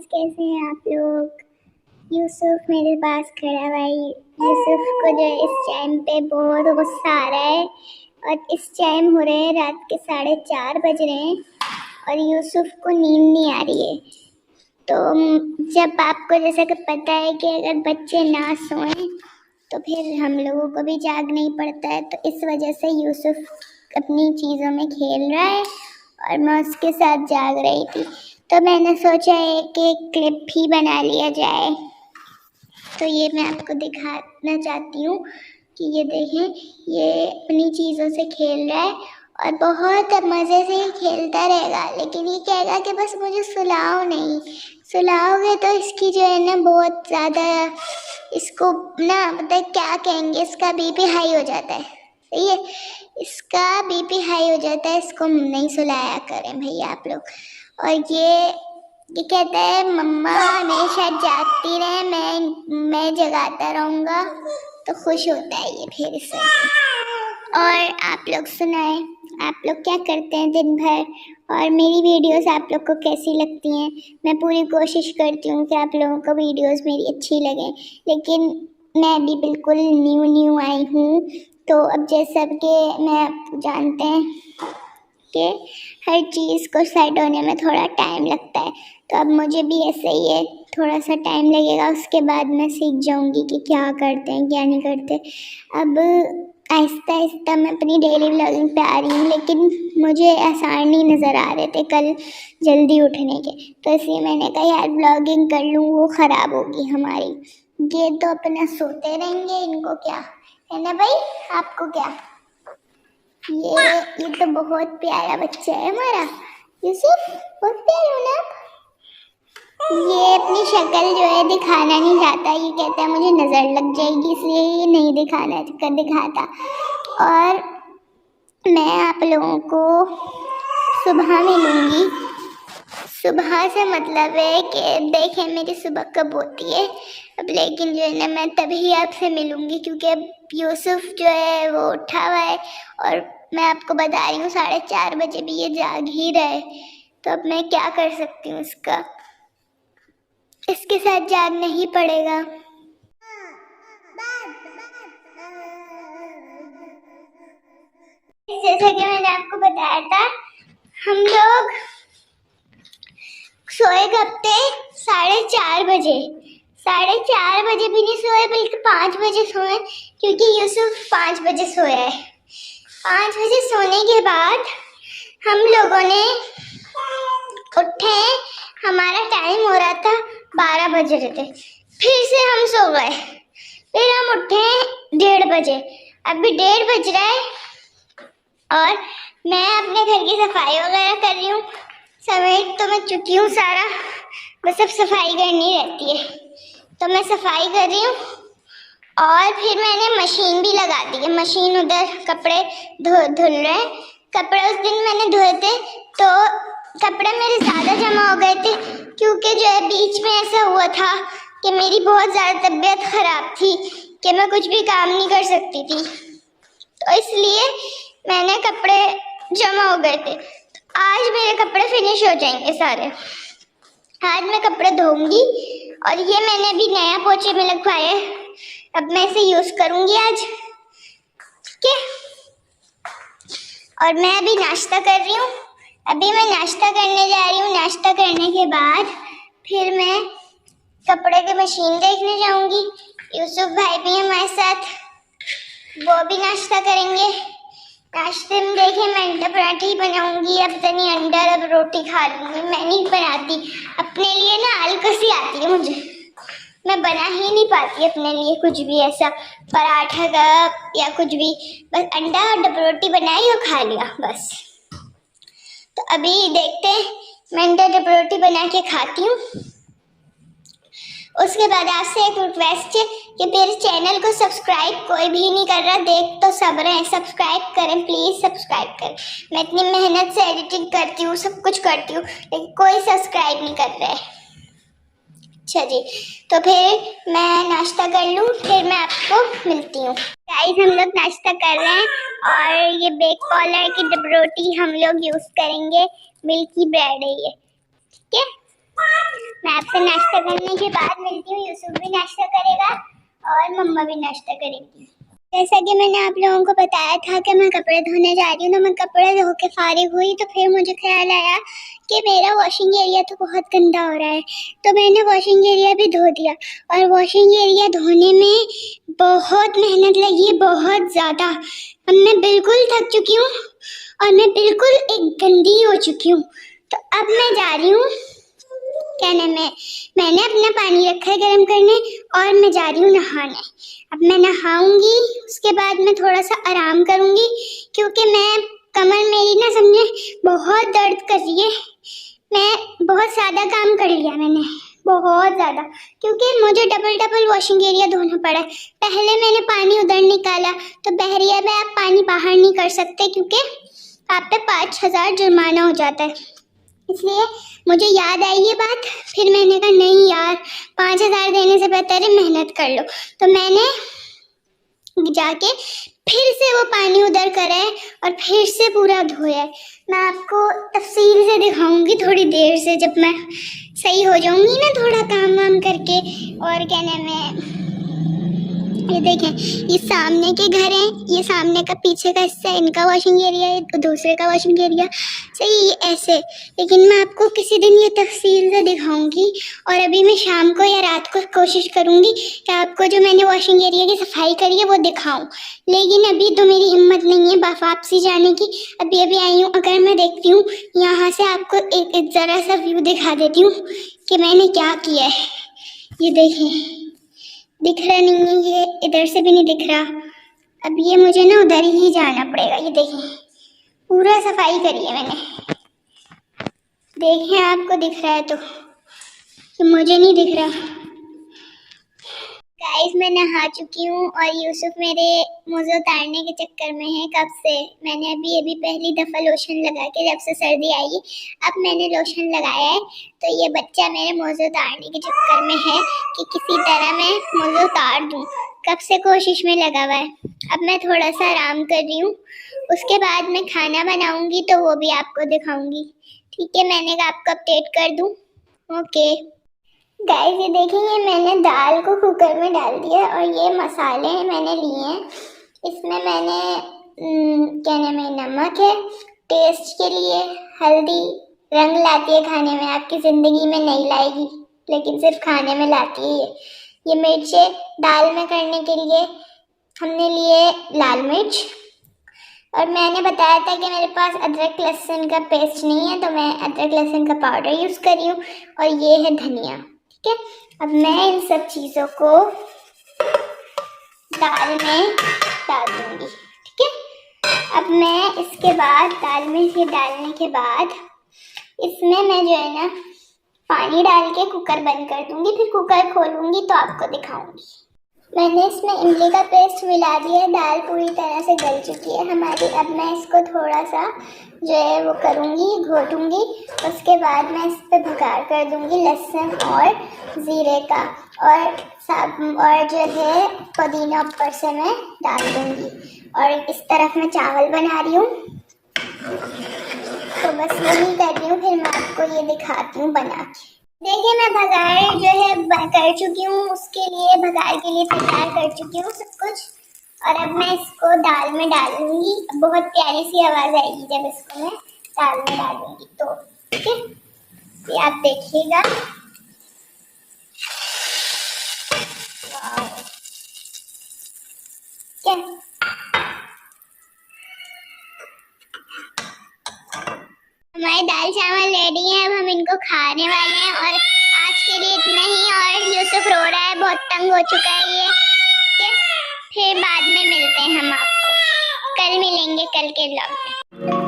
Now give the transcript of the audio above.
कैसे हैं आप लोग। यूसुफ मेरे पास खड़ा भाई। यूसुफ को जो इस टाइम पे बहुत गुस्सा आ रहा है और इस टाइम हो रहे हैं रात के 4:30 बज रहे हैं और यूसुफ को नींद नहीं आ रही है। तो जब आपको जैसा कि पता है कि अगर बच्चे ना सोएं तो फिर हम लोगों को भी जागना ही पड़ता है, तो इस वजह से यूसुफ अपनी चीज़ों में खेल रहा है और मैं उसके साथ जाग रही थी। तो मैंने सोचा एक क्लिप ही बना लिया जाए, तो ये मैं आपको दिखाना चाहती हूँ कि ये देखें, ये अपनी चीज़ों से खेल रहा है और बहुत मज़े से ये खेलता रहेगा, लेकिन ये कहेगा कि बस मुझे सुलाओ नहीं। सुलाओगे तो इसकी जो है ना बहुत ज़्यादा, इसको ना मतलब क्या कहेंगे, इसका बीपी हाई हो जाता है। सही है, इसका बीपी हाई हो जाता है, इसको नहीं सुलाया करें भैया आप लोग। और ये कहता है मम्मा हमेशा जागती रहे, मैं जगाता रहूँगा, तो खुश होता है ये फिर इसे। और आप लोग सुनाएं, आप लोग क्या करते हैं दिन भर और मेरी वीडियोस आप लोग को कैसी लगती हैं। मैं पूरी कोशिश करती हूँ कि आप लोगों को वीडियोस मेरी अच्छी लगें, लेकिन मैं भी बिल्कुल न्यू आई हूँ, तो अब जैसा कि मैं आप जानते हैं कि हर चीज़ को सेट होने में थोड़ा टाइम लगता है, तो अब मुझे भी ऐसे ही है, थोड़ा सा टाइम लगेगा, उसके बाद मैं सीख जाऊंगी कि क्या करते हैं क्या नहीं करते। अब आहिस्ता आहिस्ता मैं अपनी डेली व्लॉगिंग पे आ रही हूँ, लेकिन मुझे आसान नहीं नज़र आ रहे थे कल जल्दी उठने के, तो इसलिए मैंने कहा यार व्लॉगिंग कर लूँ, वो ख़राब होगी हमारी। ये तो अपना सोते रहेंगे, इनको क्या है ना भाई, आपको क्या। ये तो बहुत प्यारा बच्चा है हमारा यूसुफ, बहुत प्यारा हो ना आप। ये अपनी शक्ल जो है दिखाना नहीं चाहता, ये कहता है मुझे नज़र लग जाएगी, इसलिए ये नहीं दिखाता। और मैं आप लोगों को सुबह मिलूंगी। सुबह से मतलब है कि देखें मेरी सुबह कब होती है अब, लेकिन जो है ना मैं तभी आपसे मिलूंगी क्योंकि अब यूसुफ जो है वो उठा हुआ है और मैं आपको बता रही हूँ 4:30 बजे भी ये जाग ही रहा है, तो अब मैं क्या कर सकती हूँ, इसके साथ जागना ही पड़ेगा। जैसा कि मैंने आपको बताया था, हम लोग सोए कब थे, 4:30 बजे। 4:30 बजे भी नहीं सोए, बल्कि 5 बजे सोए, क्योंकि यूसुफ 5 बजे सोया है। 5 बजे सोने के बाद हम लोगों ने उठे, हमारा टाइम हो रहा था 12 बज रहे थे, फिर से हम सो गए, फिर हम उठे 1:30 बजे, अभी 1:30 बज रहा है और मैं अपने घर की सफाई वगैरह कर रही हूँ। समेट तो मैं चुकी हूँ सारा, बस अब सफाई करनी रहती है, तो मैं सफाई कर रही हूँ। और फिर मैंने मशीन भी लगा दी है, मशीन उधर कपड़े धुल रहे हैं। कपड़े उस दिन मैंने धोए थे तो कपड़े मेरे ज़्यादा जमा हो गए थे, क्योंकि जो है बीच में ऐसा हुआ था कि मेरी बहुत ज़्यादा तबीयत ख़राब थी कि मैं कुछ भी काम नहीं कर सकती थी, तो इसलिए मैंने कपड़े जमा हो गए थे। आज मेरे कपड़े फिनिश हो जाएंगे सारे, आज मैं कपड़े धोऊंगी। और ये मैंने अभी नया पोछे में लगवाया है, अब मैं इसे यूज करूंगी आज, ठीक है। और मैं अभी नाश्ता कर रही हूँ, अभी मैं नाश्ता करने जा रही हूँ। नाश्ता करने के बाद फिर मैं कपड़े की मशीन देखने जाऊंगी। यूसुफ भाई भी हमारे साथ, वो भी नाश्ता करेंगे। नाश्ते में देखे मैं अंडा पराठे ही बनाऊंगी, अब तो नहीं अंडा अब रोटी खा लूंगी। मैं नहीं बनाती अपने लिए ना, आलकसी आती है मुझे, मैं बना ही नहीं पाती अपने लिए कुछ भी ऐसा पराठा का या कुछ भी, बस अंडा और डब रोटी बनाई और खा लिया बस। तो अभी देखते हैं, मैं अंडा डब रोटी बना के खाती हूँ। उसके बाद आपसे एक रिक्वेस्ट है कि मेरे चैनल को सब्सक्राइब कोई भी नहीं कर रहा, देख तो सब रहे हैं, सब्सक्राइब करें प्लीज़, सब्सक्राइब करें। मैं इतनी मेहनत से एडिटिंग करती हूँ, सब कुछ करती हूँ, लेकिन कोई सब्सक्राइब नहीं कर रहा है। अच्छा जी, तो फिर मैं नाश्ता कर लूँ, फिर मैं आपको मिलती हूँ। गाइस हम लोग नाश्ता कर रहे हैं और ये बेक पॉलर की डब रोटी हम लोग यूज़ करेंगे, मिल्की ब्रेड है ये, ठीक है। मैं आपसे नाश्ता करने के बाद मिलती हूँ। यूसुफ भी नाश्ता करेगा और मम्मा भी नाश्ता करेगी। जैसा कि मैंने आप लोगों को बताया था कि मैं कपड़े धोने जा रही हूँ, तो मैं कपड़े धो के फारिग हुई तो फिर मुझे ख्याल आया कि मेरा वॉशिंग एरिया तो बहुत गंदा हो रहा है, तो मैंने वॉशिंग एरिया भी धो दिया। और वॉशिंग एरिया धोने में बहुत मेहनत लगी, बहुत ज़्यादा। अब मैं बिल्कुल थक चुकी हूँ और मैं बिल्कुल एक गंदी हो चुकी हूँ। तो अब मैं जा रही हूँ, क्या नाम है, मैंने अपना पानी रखा है गर्म करने और मैं जा रही हूँ नहाने। अब मैं नहाऊंगी, उसके बाद मैं थोड़ा सा आराम करूंगी क्योंकि मैं कमर मेरी ना समझे बहुत दर्द कर रही है। मैं बहुत ज़्यादा काम कर लिया मैंने, बहुत ज़्यादा, क्योंकि मुझे डबल डबल वॉशिंग एरिया धोना पड़ा है। पहले मैंने पानी उधर निकाला तो बहरिया में आप पानी बाहर नहीं कर सकते क्योंकि आप पे 5,000 जुर्माना हो जाता है। इसलिए मुझे याद आई ये बात, फिर मैंने कहा नहीं यार, 5,000 देने से बेहतर है मेहनत कर लो। तो मैंने जाके फिर से वो पानी उधर करा है और फिर से पूरा धोया है। मैं आपको तफसील से दिखाऊंगी थोड़ी देर से, जब मैं सही हो जाऊंगी ना थोड़ा काम वाम करके। और क्या नाम है, ये देखें, ये सामने के घर हैं, ये सामने का पीछे का हिस्सा इनका वॉशिंग एरिया है, दूसरे का वॉशिंग एरिया, सही ये ऐसे। लेकिन मैं आपको किसी दिन ये तफसील से दिखाऊंगी और अभी मैं शाम को या रात को कोशिश करूंगी कि आपको जो मैंने वॉशिंग एरिया की सफाई करी है वो दिखाऊं। लेकिन अभी तो मेरी हिम्मत नहीं है वापसी जाने की, अभी आई हूँ। अगर मैं देखती हूँ यहाँ से आपको एक ज़रा सा व्यू दिखा देती हूँ कि मैंने क्या किया है। ये देखें, दिख रहा नहीं है, ये इधर से भी नहीं दिख रहा। अब ये मुझे ना उधर ही जाना पड़ेगा। ये देखें, पूरा सफाई करी है मैंने। देखें आपको दिख रहा है तो, कि मुझे नहीं दिख रहा। गाइस मैं नहा चुकी हूँ और यूसुफ मेरे मुझे उतारने के चक्कर में है कब से। मैंने अभी पहली दफ़ा लोशन लगा के, जब से सर्दी आई अब मैंने लोशन लगाया है, तो ये बच्चा मेरे मुझे उतारने के चक्कर में है कि किसी तरह मैं मुझे उतार दूँ। कब से कोशिश में लगा हुआ है। अब मैं थोड़ा सा आराम कर रही हूँ, उसके बाद मैं खाना बनाऊँगी तो वो भी आपको दिखाऊँगी। ठीक है, मैंने कहा आपको अपडेट कर दूँ। ओके गाइस, ये देखिए, ये मैंने दाल को कुकर में डाल दिया और ये मसाले मैंने लिए हैं। इसमें मैंने क्या नाम है, नमक है टेस्ट के लिए, हल्दी रंग लाती है खाने में, आपकी ज़िंदगी में नहीं लाएगी लेकिन सिर्फ खाने में लाती है ये मिर्चें दाल में करने के लिए हमने लिए लाल मिर्च। और मैंने बताया था कि मेरे पास अदरक लहसुन का पेस्ट नहीं है, तो मैं अदरक लहसुन का पाउडर यूज़ कर रही हूँ। और ये है धनिया। ठीक है, अब मैं इन सब चीज़ों को दाल में डाल दूँगी। ठीक है, अब मैं इसके बाद दाल में ये डालने के बाद इसमें मैं जो है ना पानी डाल के कुकर बंद कर दूँगी, फिर कुकर खोलूँगी तो आपको दिखाऊँगी। मैंने इसमें इमली का पेस्ट मिला दिया, दाल पूरी तरह से गल चुकी है हमारी। अब मैं इसको थोड़ा सा जो है वो करूँगी, घोटूँगी, उसके बाद मैं इस पर भुगार कर दूँगी लहसुन और ज़ीरे का, और जो है पुदीना ऊपर से मैं डाल दूँगी। और इस तरफ मैं चावल बना रही हूँ, तो बस यही कर रही हूँ, फिर मैं आपको ये दिखाती हूँ बना के। देखिए, मैं भगार जो है कर चुकी हूँ, उसके लिए भगार के लिए तैयार कर चुकी हूँ सब कुछ। और अब मैं इसको दाल में डालूंगी। बहुत प्यारी सी आवाज़ आएगी जब इसको मैं दाल में डालूंगी तो। ठीक है, ये आप देखिएगा। क्या हमारे दाल चावल रेडी हैं, अब हम इनको खाने वाले हैं। और आज के लिए इतना ही। और यूसुफ रो रहा है, बहुत तंग हो चुका है ये। फिर बाद में मिलते हैं हम आपको, कल मिलेंगे कल के व्लॉग में।